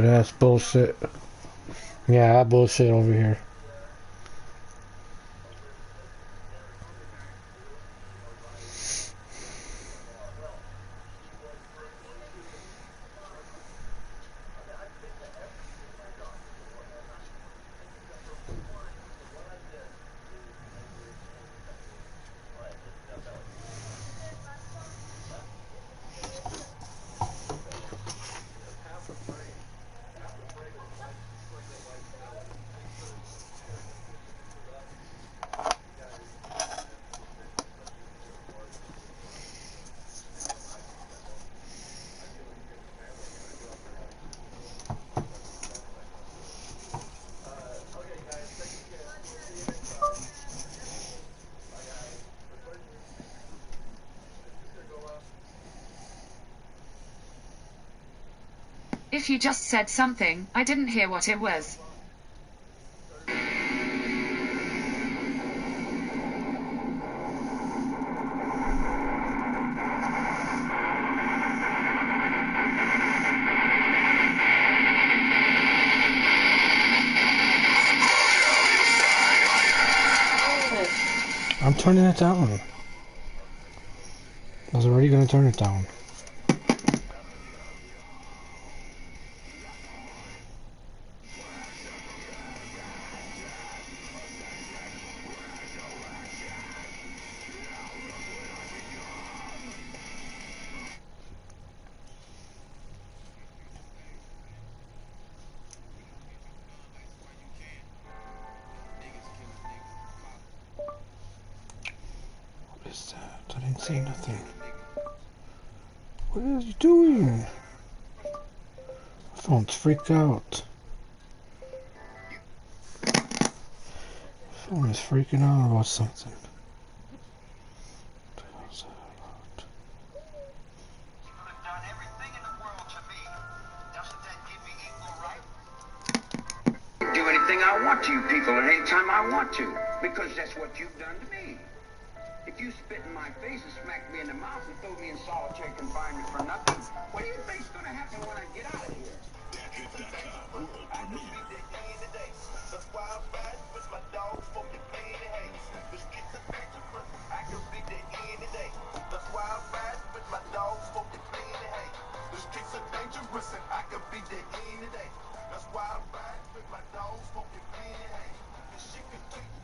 That's bullshit. Yeah, that bullshit over here. If you just said something, I didn't hear what it was. I'm turning it down. I was already gonna turn it down. What is that? I didn't see nothing. What are you doing? My phone's freaked out. My phone is freaking out about something. What the hell is that about? You could have done everything in the world to me. Doesn't that give me equal right? Do anything I want to you people at any time I want to, because that's what you've done to me. If you spit in my face and smack me in the mouth and throw me in solitary confinement for nothing, what do you think's going to happen when I get out of here? I could be dead any day. That's why I'm riding with my dog smoking pain and hate. The streets are dangerous. I could be dead any day. That's why I'm riding with my dog smoking pain and hate. The streets are dangerous and I could be dead any day. That's why I'm riding with my dog smoking pain and hate. This shit could take you.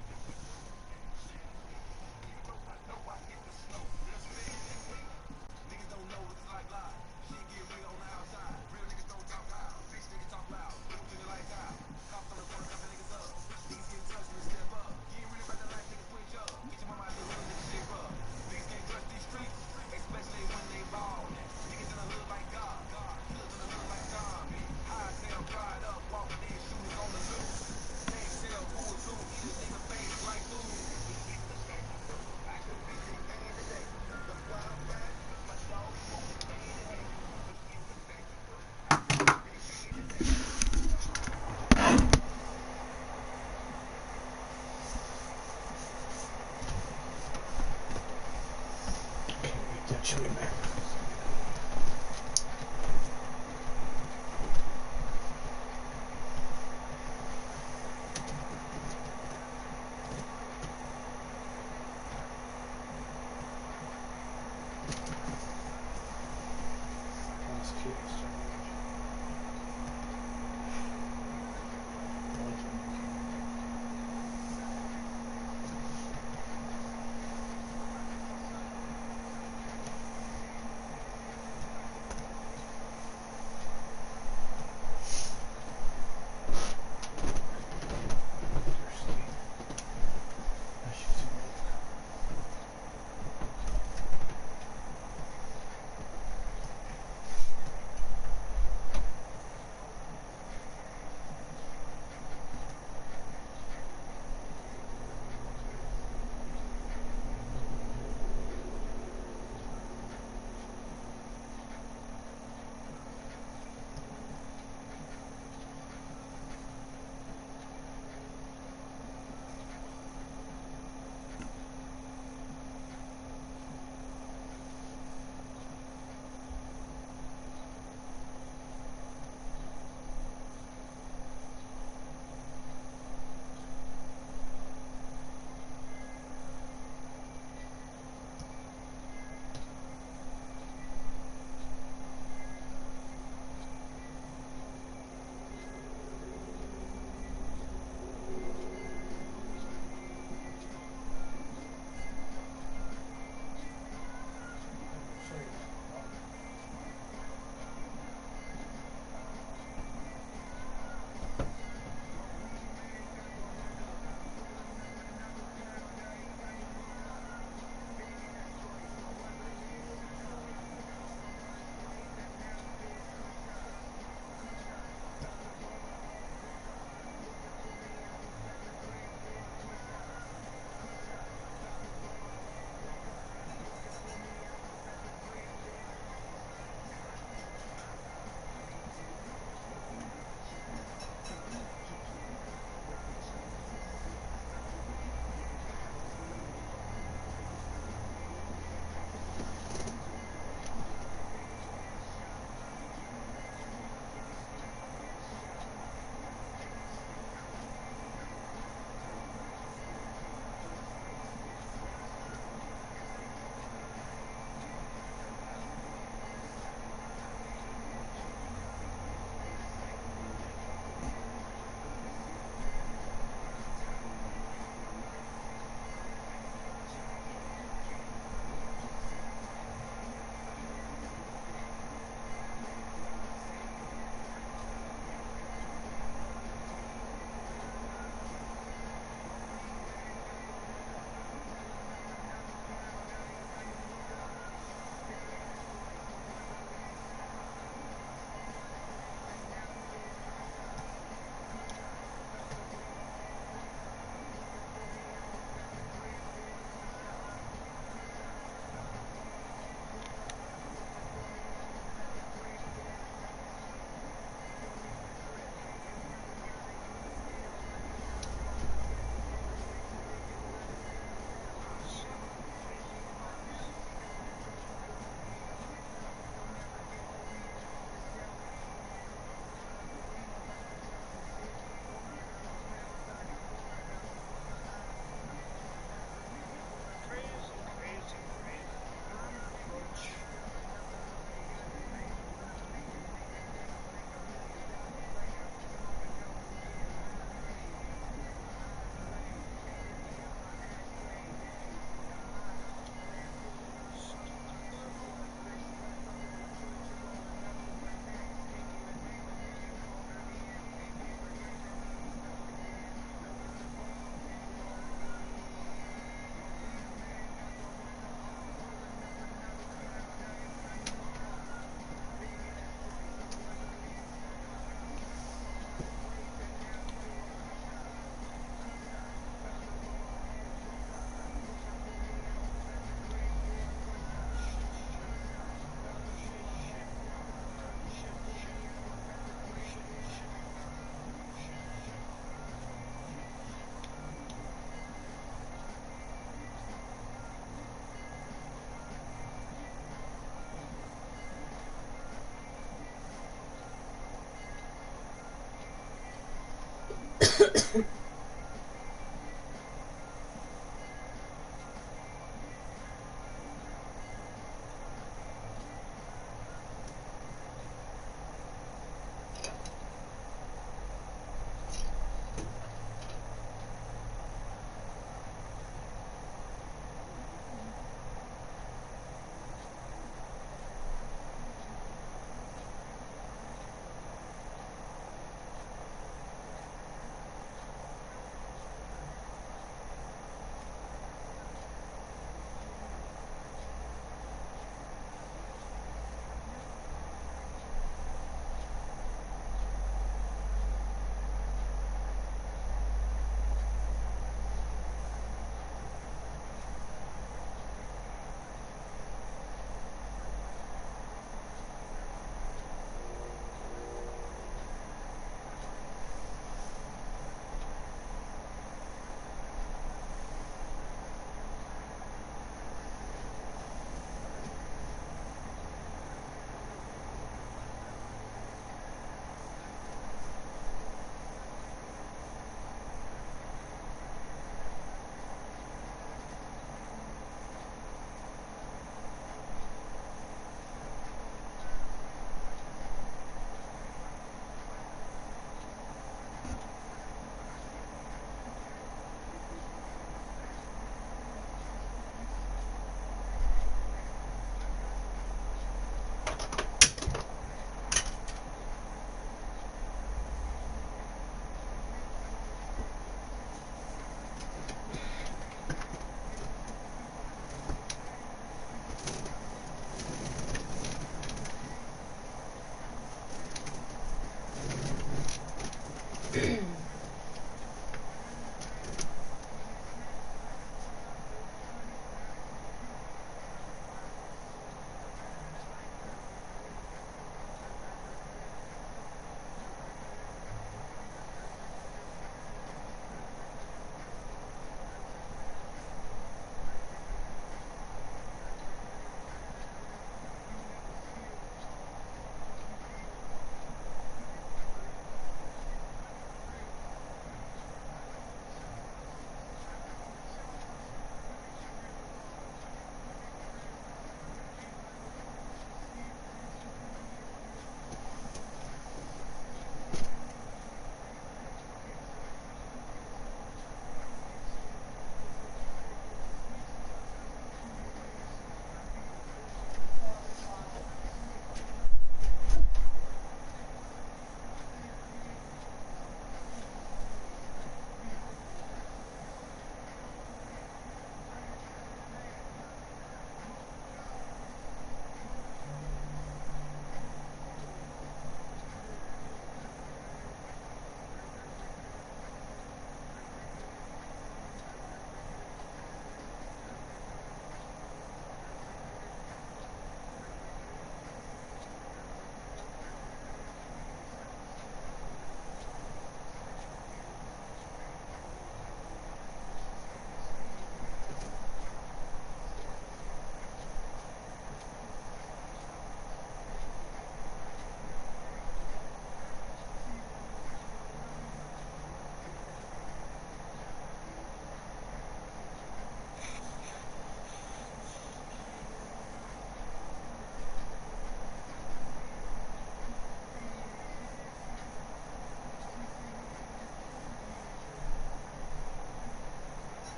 Niggas don't know what it's like live. Shit get real on the outside. Real niggas don't talk loud. Bitch niggas talk loud. Little to the lights out. Cops on the corner, cuffing niggas up. Niggas get touched when they step up. You ain't really about that life, niggas switch up. Get your mama out the hood, niggas shape up. Niggas can't trust these streets, especially when they ball. Niggas in the hood like God. Killers in the hood like John. High tail, dried up, walking in shooters on the loose. Can't tell who is who, eat a nigga face.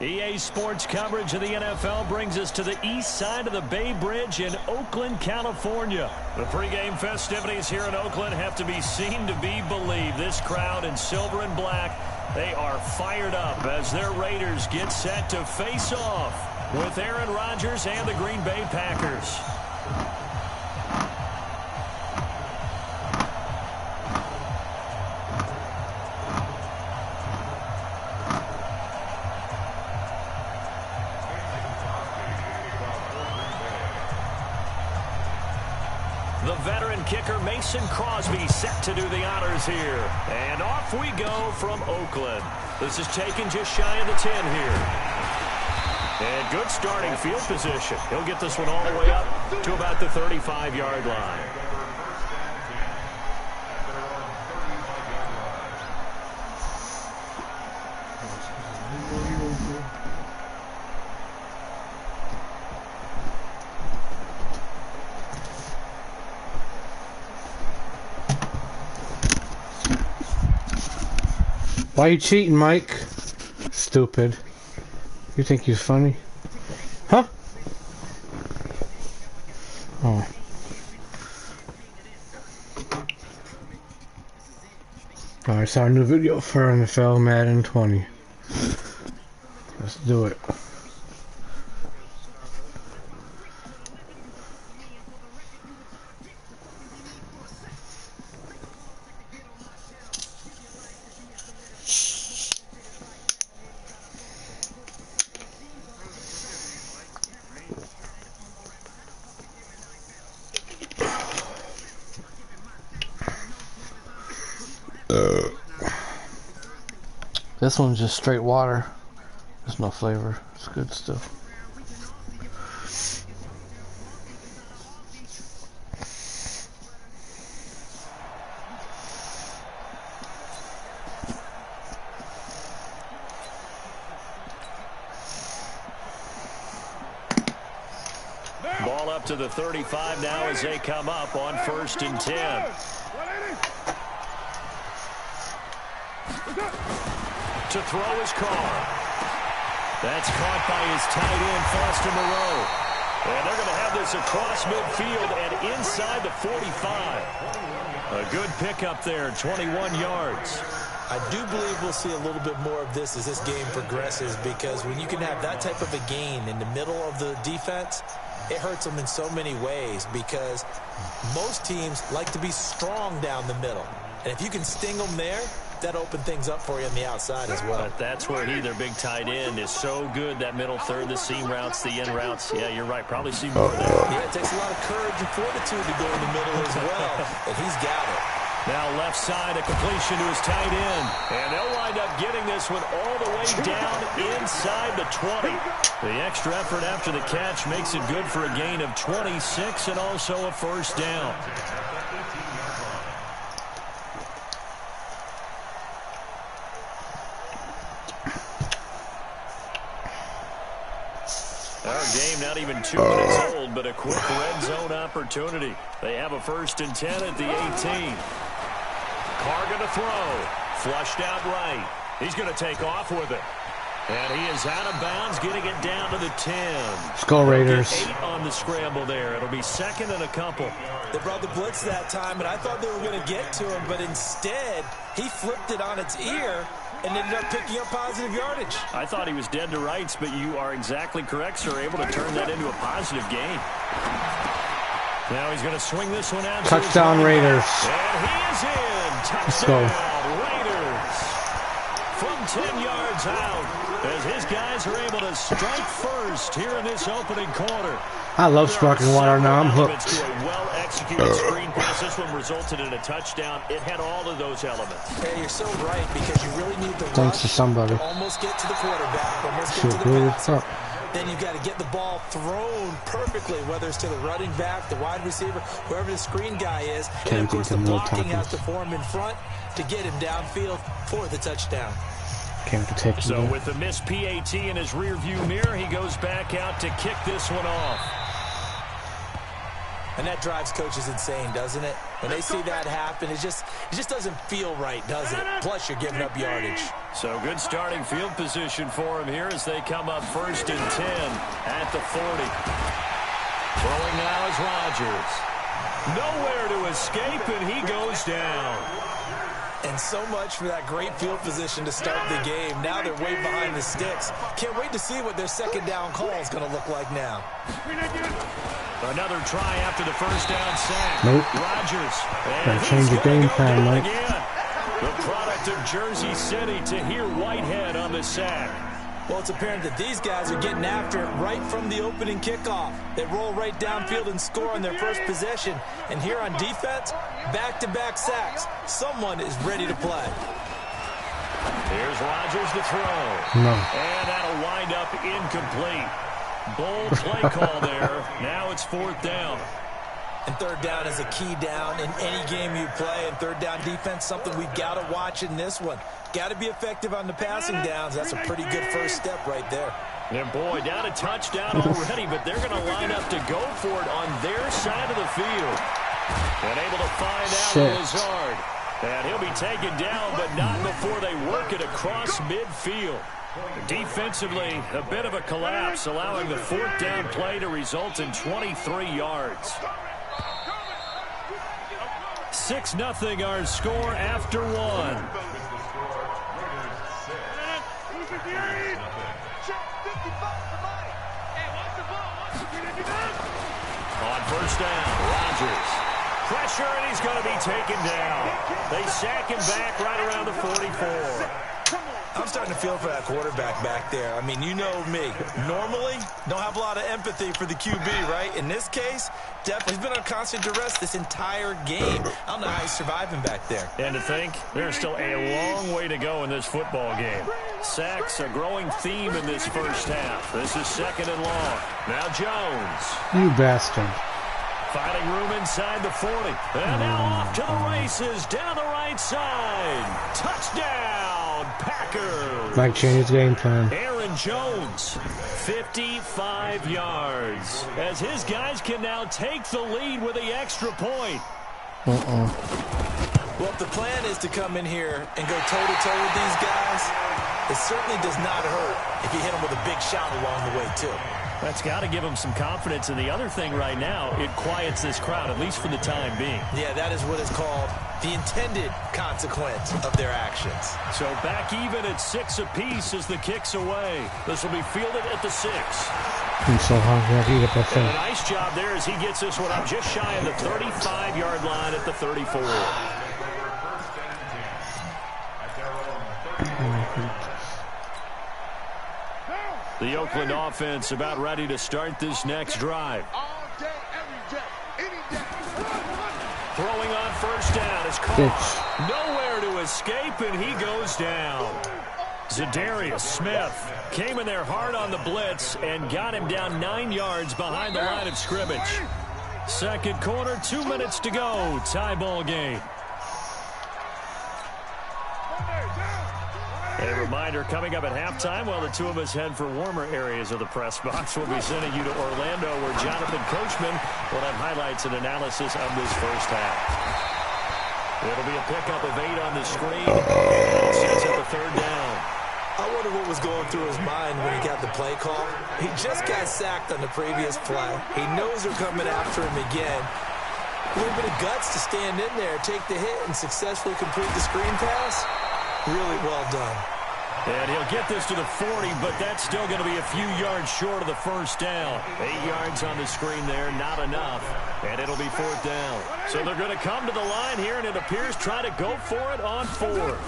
EA Sports coverage of the NFL brings us to the east side of the Bay Bridge in Oakland, California. The pregame festivities here in Oakland have to be seen to be believed. This crowd in silver and black, they are fired up as their Raiders get set to face off with Aaron Rodgers and the Green Bay Packers. The veteran kicker Mason Crosby set to do the honors here. And off we go from Oakland. This is taken just shy of the 10 here. And good starting field position. He'll get this one all the way up to about the 35-yard line. Why are you cheating, Mike? Stupid. You think you're funny? Huh? Oh. I saw a new video for NFL Madden 20. Let's do it. This one's just straight water. There's no flavor. It's good stuff. Ball up to the 35 now as they come up on 1st and 10. To throw his car. That's caught by his tight end, Foster Moreau. And they're going to have this across midfield and inside the 45. A good pickup there, 21 yards. I do believe we'll see a little bit more of this as this game progresses, because when you can have that type of a gain in the middle of the defense, it hurts them in so many ways, because most teams like to be strong down the middle. And if you can sting them there, that open things up for you on the outside as well. But that's where their big tight end, is so good. That middle third, the seam routes, the in routes. Yeah, you're right. Probably see more there. Yeah, it takes a lot of courage and fortitude to go in the middle as well. And he's got it. Now left side, a completion to his tight end. And they'll wind up getting this one all the way down inside the 20. The extra effort after the catch makes it good for a gain of 26 and also a first down. Our game not even 2 minutes old, but a quick red zone opportunity. They have a 1st and 10 at the 18. Carr going to throw. Flushed out right. He's going to take off with it. And he is out of bounds, getting it down to the 10. Let's go, Raiders. 8 on the scramble there. It'll be 2nd and a couple. They brought the blitz that time, and I thought they were going to get to him, but instead, he flipped it on its ear and ended up picking up positive yardage. I thought he was dead to rights, but you are exactly correct, sir. Able to turn that into a positive gain. Now he's going to swing this one out. Touchdown, Raiders. And he is in. Touchdown, Raiders. From 10 yards out, as his guys are able to strike first here in this opening quarter. I love sparkling water now. I'm hooked. To a well-executed screen pass. This one resulted in a touchdown. It had all of those elements. Hey, you're so right, because you really need the Thanks rush to somebody. to almost get to the quarterback, almost get Shit, to the good. passer. Then you've got to get the ball thrown perfectly, whether it's to the running back, the wide receiver, whoever the screen guy is. And, of course, the blocking has to form in front to get him downfield for the touchdown. Can't protect So you. with the missed PAT in his rearview mirror, he goes back out to kick this one off. And that drives coaches insane, doesn't it? When they see that happen, it just doesn't feel right, does it? Plus, you're giving up yardage. So good starting field position for him here as they come up 1st and 10 at the 40. Throwing now is Rodgers. Nowhere to escape, and he goes down. And so much for that great field position to start the game. Now they're way behind the sticks. Can't wait to see what their second down call is going to look like now. Another try after the first down sack. Nope. Rodgers. Gotta change the game plan, Mike. The product of Jersey City to hear Whitehead on the sack. Well, it's apparent that these guys are getting after it right from the opening kickoff. They roll right downfield and score on their first possession. And here on defense, back-to-back sacks. Someone is ready to play. Here's Rodgers to throw. No. And that'll wind up incomplete. Bold play call there. Now it's 4th down. And 3rd down is a key down in any game you play. And 3rd down defense, something we've got to watch in this one. Got to be effective on the passing downs. That's a pretty good first step right there. And boy, down a touchdown already, but they're going to line up to go for it on their side of the field. And able to find out Lazard. And he'll be taken down, but not before they work it across midfield. Defensively, a bit of a collapse, allowing the 4th down play to result in 23 yards. 6-0 our score after 1. On 1st down, Rodgers. Pressure, and he's going to be taken down. They sack him back right around the 44. I'm starting to feel for that quarterback back there. I mean, you know me. Normally, don't have a lot of empathy for the QB, right? In this case, definitely he's been on constant duress this entire game. I don't know how he's surviving back there. And to think, there's still a long way to go in this football game. Sacks, a growing theme in this first half. This is 2nd and long. Now Jones. You bastard. Finding room inside the 40. And now off to the races down the right side. Touchdown, Packers. Mike changed game plan. Aaron Jones, 55 yards. As his guys can now take the lead with the extra point. Well, if the plan is to come in here and go toe-to-toe with these guys, it certainly does not hurt if you hit them with a big shot along the way, too. That's got to give them some confidence. And the other thing right now, it quiets this crowd, at least for the time being. Yeah, that is what is called the intended consequence of their actions. So back even at 6 apiece as the kick's away. This will be fielded at the 6. I'm so hungry. And a nice job there as he gets this one up just shy of the 35-yard line at the 34. The Oakland offense about ready to start this next drive. Throwing on 1st down is caught. Nowhere to escape, and he goes down. Zadarius Smith came in there hard on the blitz and got him down 9 yards behind the line of scrimmage. 2nd quarter, 2 minutes to go. Tie ball game. A reminder, coming up at halftime, while the two of us head for warmer areas of the press box, we'll be sending you to Orlando, where Jonathan Coachman will have highlights and analysis of this first half. It'll be a pickup of 8 on the screen. It sets up a 3rd down. I wonder what was going through his mind when he got the play call. He just got sacked on the previous play. He knows they're coming after him again. A little bit of guts to stand in there, take the hit, and successfully complete the screen pass. Really well done. And he'll get this to the 40, but that's still going to be a few yards short of the 1st down. 8 yards on the screen there, not enough. And it'll be 4th down. So they're going to come to the line here, and it appears try to go for it on 4th.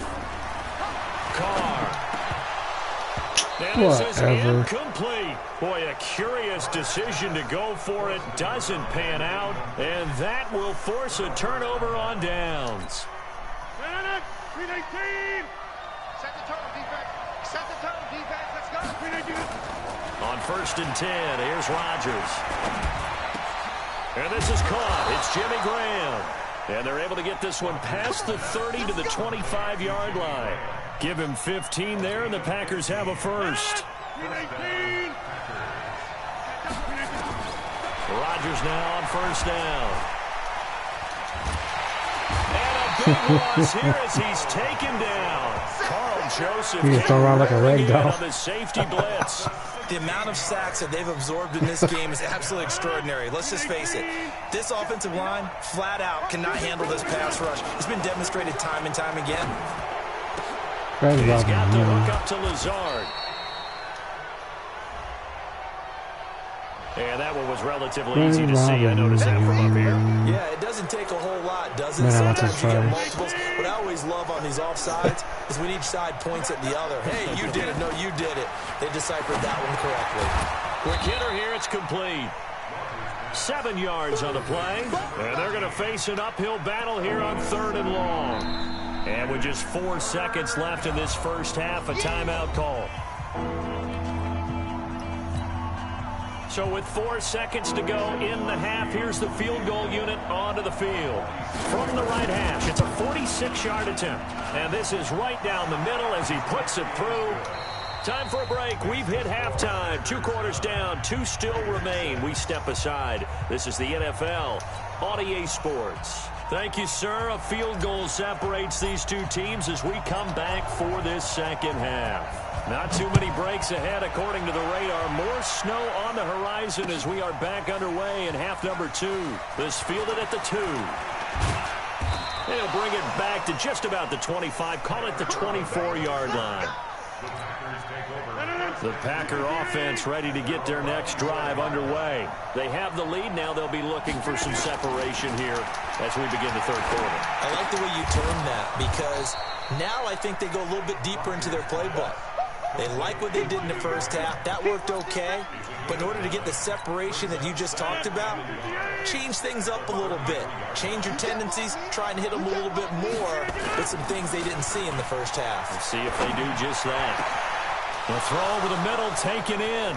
Carr. And this is incomplete. Boy, a curious decision to go for it. Doesn't pan out, and that will force a turnover on downs. 319. Set the tone, defense. Set the tone, defense. Let's go. 319. On 1st and 10, here's Rodgers. And this is caught. It's Jimmy Graham. And they're able to get this one past the 30 to the 25-yard line. Give him 15 there, and the Packers have a first. Rogers now on first down. And a big loss here as he's taken down. Carl Joseph He throw around like a rag doll on the safety blitz. The amount of sacks that they've absorbed in this game is absolutely extraordinary. Let's just face it. This offensive line, flat out, cannot handle this pass rush. It's been demonstrated time and time again. He's got the hook up to Lazard. And that one was relatively easy to see. I noticed that from up here. Yeah, it doesn't take a whole lot, does it? Sometimes you get multiples. What I always love on these offsides is when each side points at the other. Hey, you did it. No, you did it. They deciphered that one correctly. Quick hitter here. It's complete. 7 yards on the play. And they're going to face an uphill battle here on 3rd and long. And with just 4 seconds left in this first half, a timeout call. So with 4 seconds to go in the half, here's the field goal unit onto the field. From the right hash, it's a 46-yard attempt. And this is right down the middle as he puts it through. Time for a break. We've hit halftime. 2 quarters down, 2 still remain. We step aside. This is the NFL on EA Sports. Thank you, sir. A field goal separates these two teams as we come back for this second half. Not too many breaks ahead according to the radar. More snow on the horizon as we are back underway in half number 2. This fielded at the 2. They'll bring it back to just about the 25. Call it the 24-yard line. The Packer offense ready to get their next drive underway. They have the lead. Now they'll be looking for some separation here as we begin the 3rd quarter. I like the way you term that because now I think they go a little bit deeper into their playbook. They like what they did in the first half. That worked okay. But in order to get the separation that you just talked about, change things up a little bit. Change your tendencies. Try and hit them a little bit more with some things they didn't see in the first half. We'll see if they do just that. The throw over the middle taken in.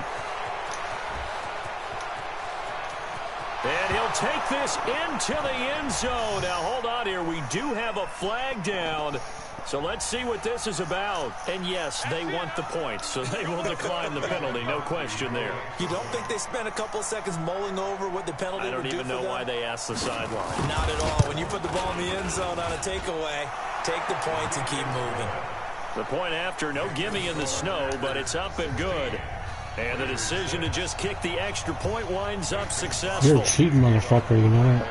And he'll take this into the end zone. Now, hold on here. We do have a flag down. So let's see what this is about. And yes, they want the points, so they will decline the penalty. No question there. You don't think they spent a couple of seconds mulling over what the penalty would do for them? I don't even know why they asked the sideline. Not at all. When you put the ball in the end zone on a takeaway, take the points and keep moving. The point after, no gimme in the snow, but it's up and good. And the decision to just kick the extra point winds up successful. You're a cheating motherfucker, you know that?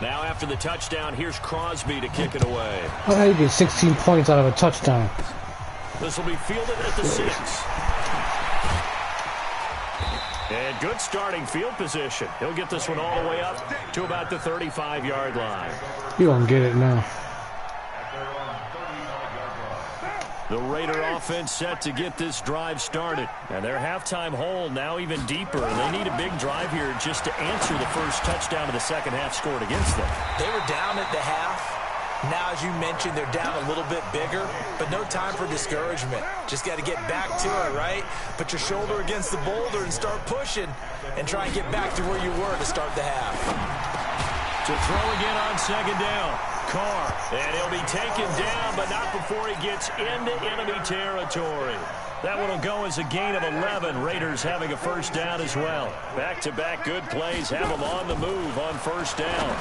Now after the touchdown, here's Crosby to kick it away. How do you get 16 points out of a touchdown? This will be fielded at the 6. And good starting field position. He'll get this one all the way up to about the 35-yard line. You don't get it now. The Raider offense set to get this drive started. And their halftime hole now even deeper. They need a big drive here just to answer the first touchdown of the second half scored against them. They were down at the half. Now, as you mentioned, they're down a little bit bigger, but no time for discouragement. Just got to get back to it, right? Put your shoulder against the boulder and start pushing and try and get back to where you were to start the half. To throw again on second down. Carr, and he'll be taken down, but not before he gets into enemy territory. That one will go as a gain of 11. Raiders having a first down as well. Back-to-back good plays have them on the move on first down.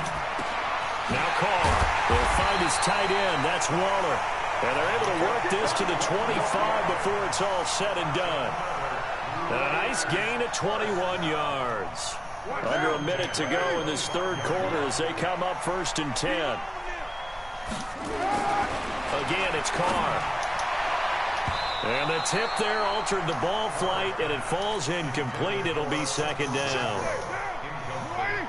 Now Carr will find his tight end. That's Waller. And they're able to work this to the 25 before it's all said and done. And a nice gain of 21 yards. Under a minute to go in this 3rd quarter as they come up 1st and 10. Again, it's Carr. And the tip there altered the ball flight, and it falls incomplete. It'll be 2nd down.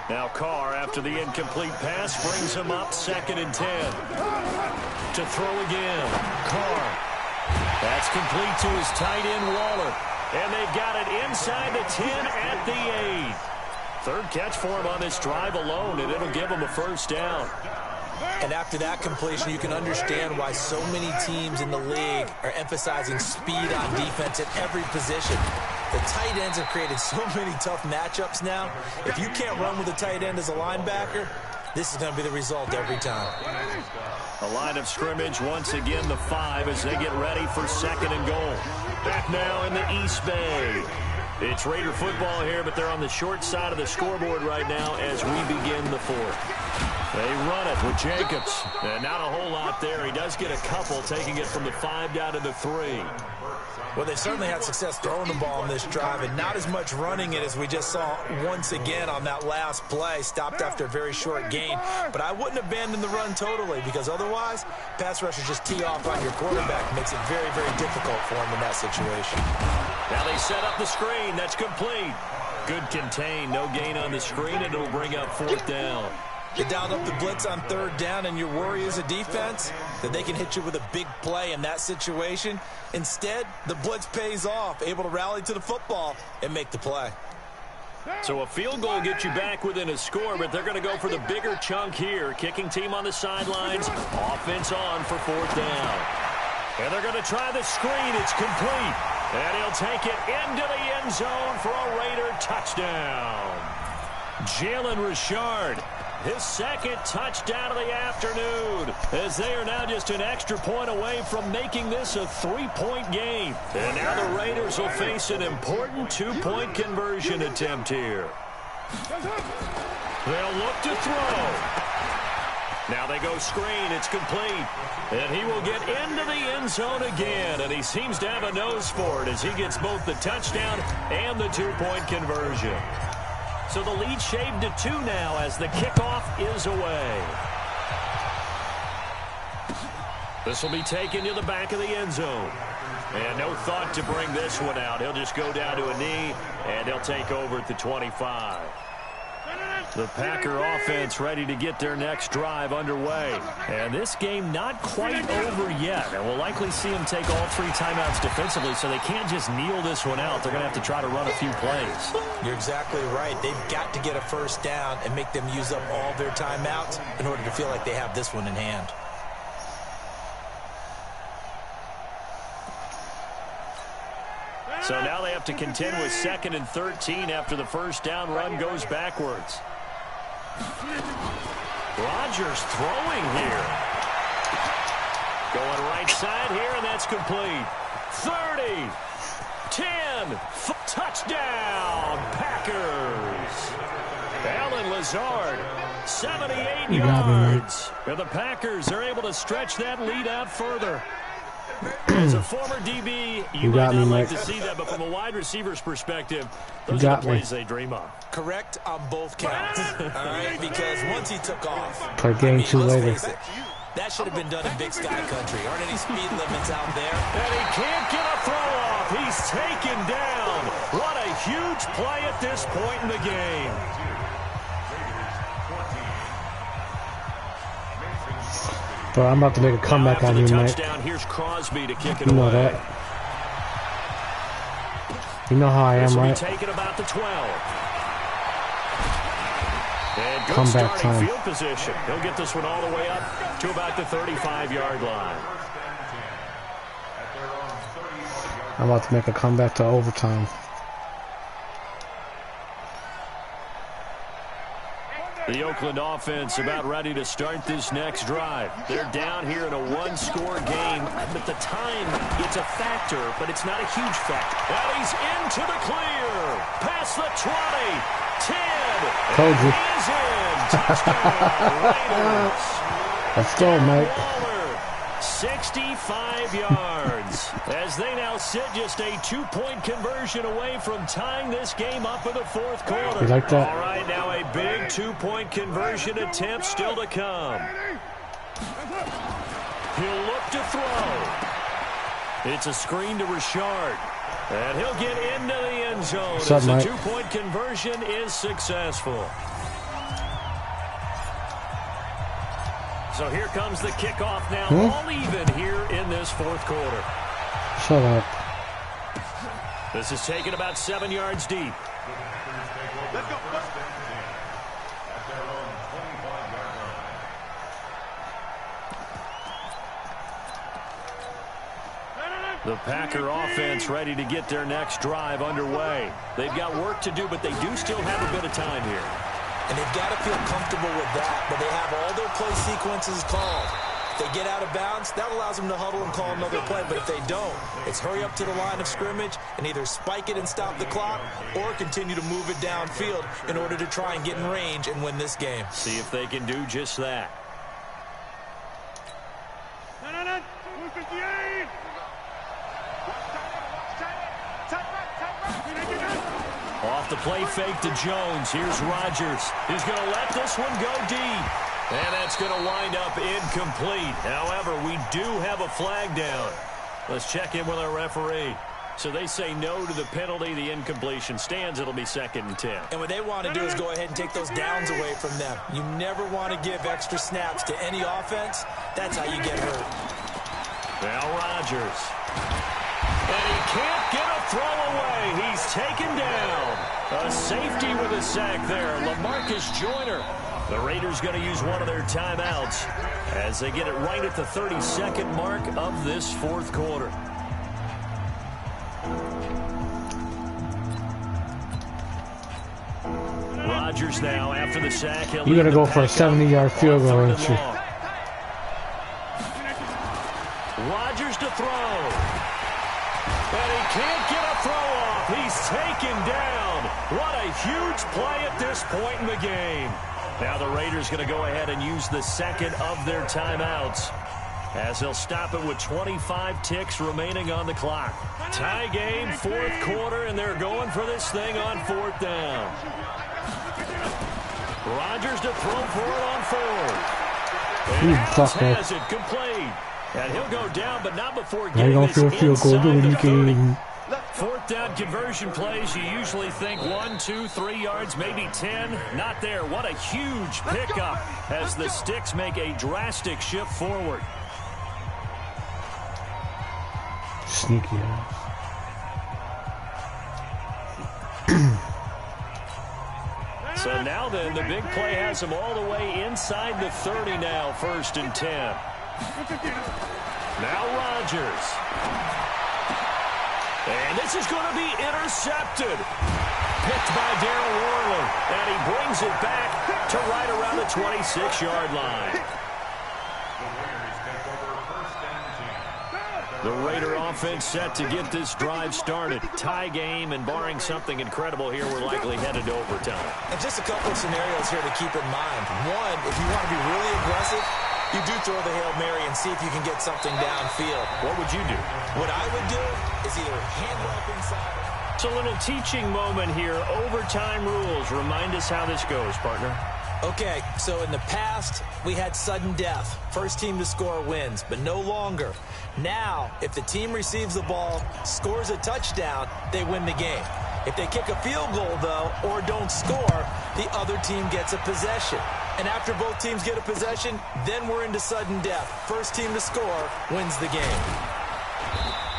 Now Carr, after the incomplete pass, brings him up 2nd and 10. To throw again. Carr. That's complete to his tight end, Waller. And they've got it inside the 10 at the 8. 3rd catch for him on this drive alone, and it'll give him a first down. And after that completion, you can understand why so many teams in the league are emphasizing speed on defense at every position. The tight ends have created so many tough matchups now. If you can't run with a tight end as a linebacker, this is going to be the result every time. A line of scrimmage, once again the 5 as they get ready for 2nd and goal. Back now in the East Bay. It's Raider football here, but they're on the short side of the scoreboard right now as we begin the fourth. They run it with Jacobs. And not a whole lot there. He does get a couple, taking it from the 5 down to the 3. Well, they certainly had success throwing the ball on this drive, and not as much running it as we just saw once again on that last play. Stopped after a very short gain. But I wouldn't abandon the run totally, because otherwise, pass rushers just tee off on your quarterback. Makes it very, very difficult for him in that situation. Now they set up the screen. That's complete. Good contain. No gain on the screen, and it'll bring up 4th down. You dialed up the blitz on 3rd down, and your worry as a defense that they can hit you with a big play in that situation. Instead, the blitz pays off, able to rally to the football and make the play. So a field goal gets you back within a score, but they're going to go for the bigger chunk here. Kicking team on the sidelines, offense on for 4th down. And they're going to try the screen. It's complete. And he'll take it into the end zone for a Raider touchdown. Jalen Richard. His 2nd touchdown of the afternoon, as they are now just an extra point away from making this a 3-point game. And now the Raiders will face an important 2-point conversion attempt here. They'll look to throw. Now they go screen. It's complete. And he will get into the end zone again. And he seems to have a nose for it as he gets both the touchdown and the 2-point conversion. So the lead shaved to 2 now as the kickoff is away. This will be taken to the back of the end zone. And no thought to bring this one out. He'll just go down to a knee, and he'll take over at the 25. The Packer offense ready to get their next drive underway. And this game not quite over yet. And we'll likely see them take all 3 timeouts defensively, so they can't just kneel this one out. They're going to have to try to run a few plays. You're exactly right. They've got to get a 1st down and make them use up all their timeouts in order to feel like they have this one in hand. So now they have to contend with 2nd and 13 after the 1st down run goes backwards. Rodgers throwing here. Going right side here, and that's complete. 30, 10, touchdown, Packers. Alan Lazard, 78 yards. And the Packers are able to stretch that lead out further. As a former DB, you might not like to see that, but from a wide receiver's perspective, those are the plays they dream of. Correct on both counts. All right, because once he took off, play game 2 later. That should have been done in Big Sky Country. Aren't any speed limits out there? And he can't get a throw off. He's taken down. What a huge play at this point in the game. But I'm about to make a comeback on you, Mike. Here's Crosby to kick it you know away. that. You know how I am, right? Taken about the 12. And good Comeback time. Field position. He'll get this one all the way up to about the 35-yard line. I'm about to make a comeback to overtime. The Oakland offense about ready to start this next drive. They're down here in a 1-score game. At the time, it's a factor, but it's not a huge factor. And he's into the clear. Past the 20. 10. Told you. He's in. Touchdown, Raiders. Let's go, Mike. 65 yards as they now sit just a 2-point conversion away from tying this game up in the 4th quarter. You like that? All right, now a big 2-point conversion attempt still to come. He'll look to throw. It's a screen to Richard. And he'll get into the end zone as the 2-point conversion is successful. So here comes the kickoff now, all even here in this 4th quarter. Shut up. This is taken about 7 yards deep. Let's go. The Packer offense ready to get their next drive underway. They've got work to do, but they do still have a bit of time here. And they've got to feel comfortable with that, but they have all their play sequences called. they get out of bounds, that allows them to huddle and call another play. But if they don't, it's hurry up to the line of scrimmage and either spike it and stop the clock or continue to move it downfield in order to try and get in range and win this game. See if they can do just that. Off the play fake to Jones. Here's Rogers. He's going to let this one go deep. And that's going to wind up incomplete. However, we do have a flag down. Let's check in with our referee. So they say no to the penalty. The incompletion stands. It'll be 2nd and 10. And what they want to do is go ahead and take those downs away from them. You never want to give extra snaps to any offense. That's how you get hurt. Now Rogers. And he can't get a throw away. He's taken down. A safety with a sack there. LaMarcus Joyner. The Raiders going to use one of their timeouts as they get it right at the 32nd mark of this 4th quarter. Rodgers now after the sack. You're going to go for a 70-yard field goal, ain't you? Rodgers to throw. And he can't get a throw off. He's taken down. What a huge play at this point in the game. Now the Raiders going to go ahead and use the 2nd of their timeouts as they'll stop it with 25 ticks remaining on the clock. Tie game, 4th quarter, and they're going for this thing on 4th down. Rodgers to throw for it on 4th. And Adams has it complete. And he'll go down, but not before getting this inside the 30. 4th down conversion plays, you usually think 1, 2, 3 yards, maybe 10. Not there. What a huge pickup as the Sticks make a drastic shift forward. Sneaky. So now then, the big play has them all the way inside the 30 now, 1st and 10. Now Rodgers. And this is going to be intercepted. Picked by Darryl Worley. And he brings it back to right around the 26-yard line. The Raider offense set to get this drive started. Tie game, and barring something incredible here, we're likely headed to overtime. And just a couple of scenarios here to keep in mind. One, if you want to be really aggressive, you do throw the Hail Mary and see if you can get something downfield. What would you do? What I would do is either hand it up inside. It's a little teaching moment here. Overtime rules. Remind us how this goes, partner. Okay, so in the past, we had sudden death. First team to score wins, but no longer. Now, if the team receives the ball, scores a touchdown, they win the game. If they kick a field goal, though, or don't score, the other team gets a possession. And after both teams get a possession, then we're into sudden death. First team to score wins the game.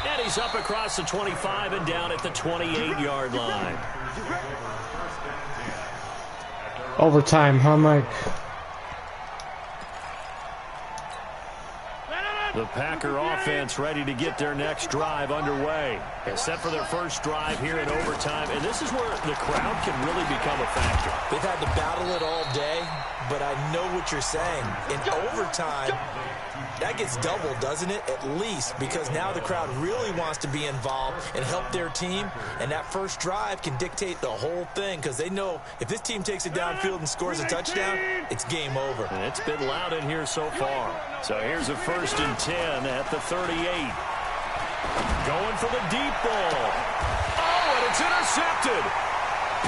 And he's up across the 25 and down at the 28-yard line. Overtime, huh, Mike? The Packer offense ready to get their next drive underway. Set for their first drive here in overtime. And this is where the crowd can really become a factor. They've had to battle it all day, but I know what you're saying. In overtime, that gets doubled, doesn't it? At least, because now the crowd really wants to be involved and help their team. And that first drive can dictate the whole thing because they know if this team takes it downfield and scores a touchdown, it's game over. And it's been loud in here so far. So here's a 1st and 10 at the 38. Going for the deep ball. Oh, and it's intercepted.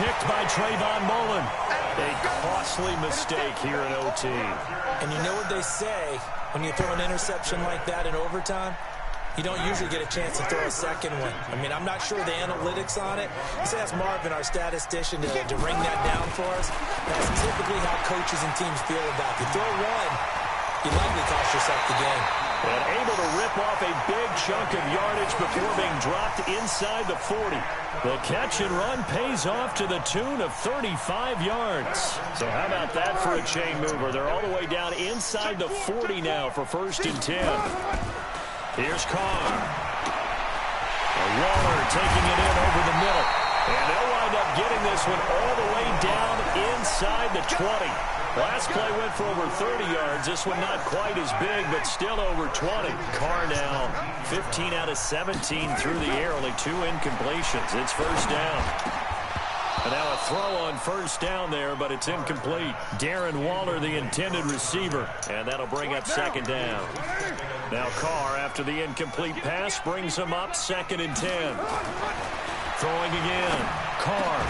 Picked by Trayvon Mullen. A costly mistake here in OT. And you know what they say, when you throw an interception like that in overtime, you don't usually get a chance to throw a second one. I mean, I'm not sure the analytics on it. Let's ask Marvin, our statistician, to ring that down for us. That's typically how coaches and teams feel about it. If you throw one, you likely cost yourself the game. And able to rip off a big chunk of yardage before being dropped inside the 40. The catch and run pays off to the tune of 35 yards. So how about that for a chain mover? They're all the way down inside the 40 now for 1st and 10. Here's Carr. Waller taking it in over the middle. And they'll wind up getting this one all the way down inside the 20. Last play went for over 30 yards. This one not quite as big, but still over 20. Carr now 15 out of 17 through the air. Only 2 incompletions. It's first down. And now a throw on first down there, but it's incomplete. Darren Waller, the intended receiver. And that'll bring up second down. Now Carr, after the incomplete pass, brings him up 2nd and 10. Throwing again. Carr.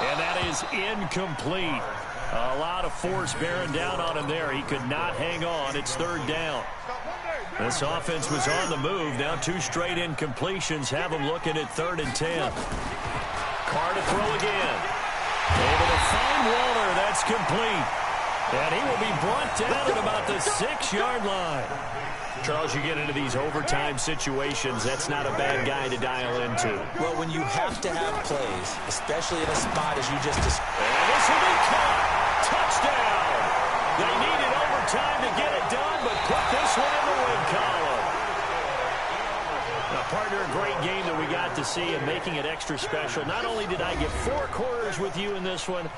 And that is incomplete. A lot of force bearing down on him there. He could not hang on. It's 3rd down. This offense was on the move. Now 2 straight incompletions have them looking at 3rd and 10. Carr to throw again. Able to find Waller. That's complete. And he will be brought down at about the 6-yard line. Charles, you get into these overtime situations, that's not a bad guy to dial into. Well, when you have to have plays, especially in a spot as you just described. And this will be caught. Touchdown. They needed overtime to get it done, but put this one in the win column. Now, partner, a great game that we got to see and making it extra special. Not only did I get 4 quarters with you in this one,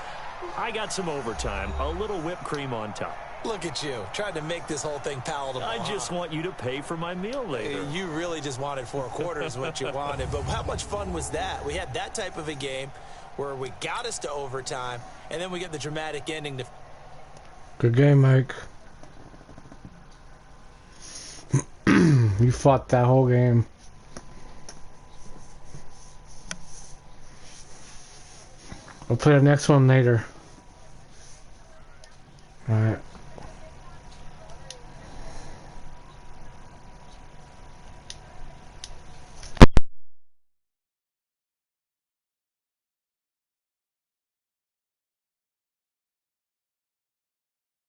I got some overtime, a little whipped cream on top. Look at you, trying to make this whole thing palatable. I just want you to pay for my meal later. You really just wanted 4 quarters, what you wanted. But how much fun was that? We had that type of a game where we got us to overtime, and then we get the dramatic ending. To Good game, Mike. You fought that whole game. We'll play the next one later.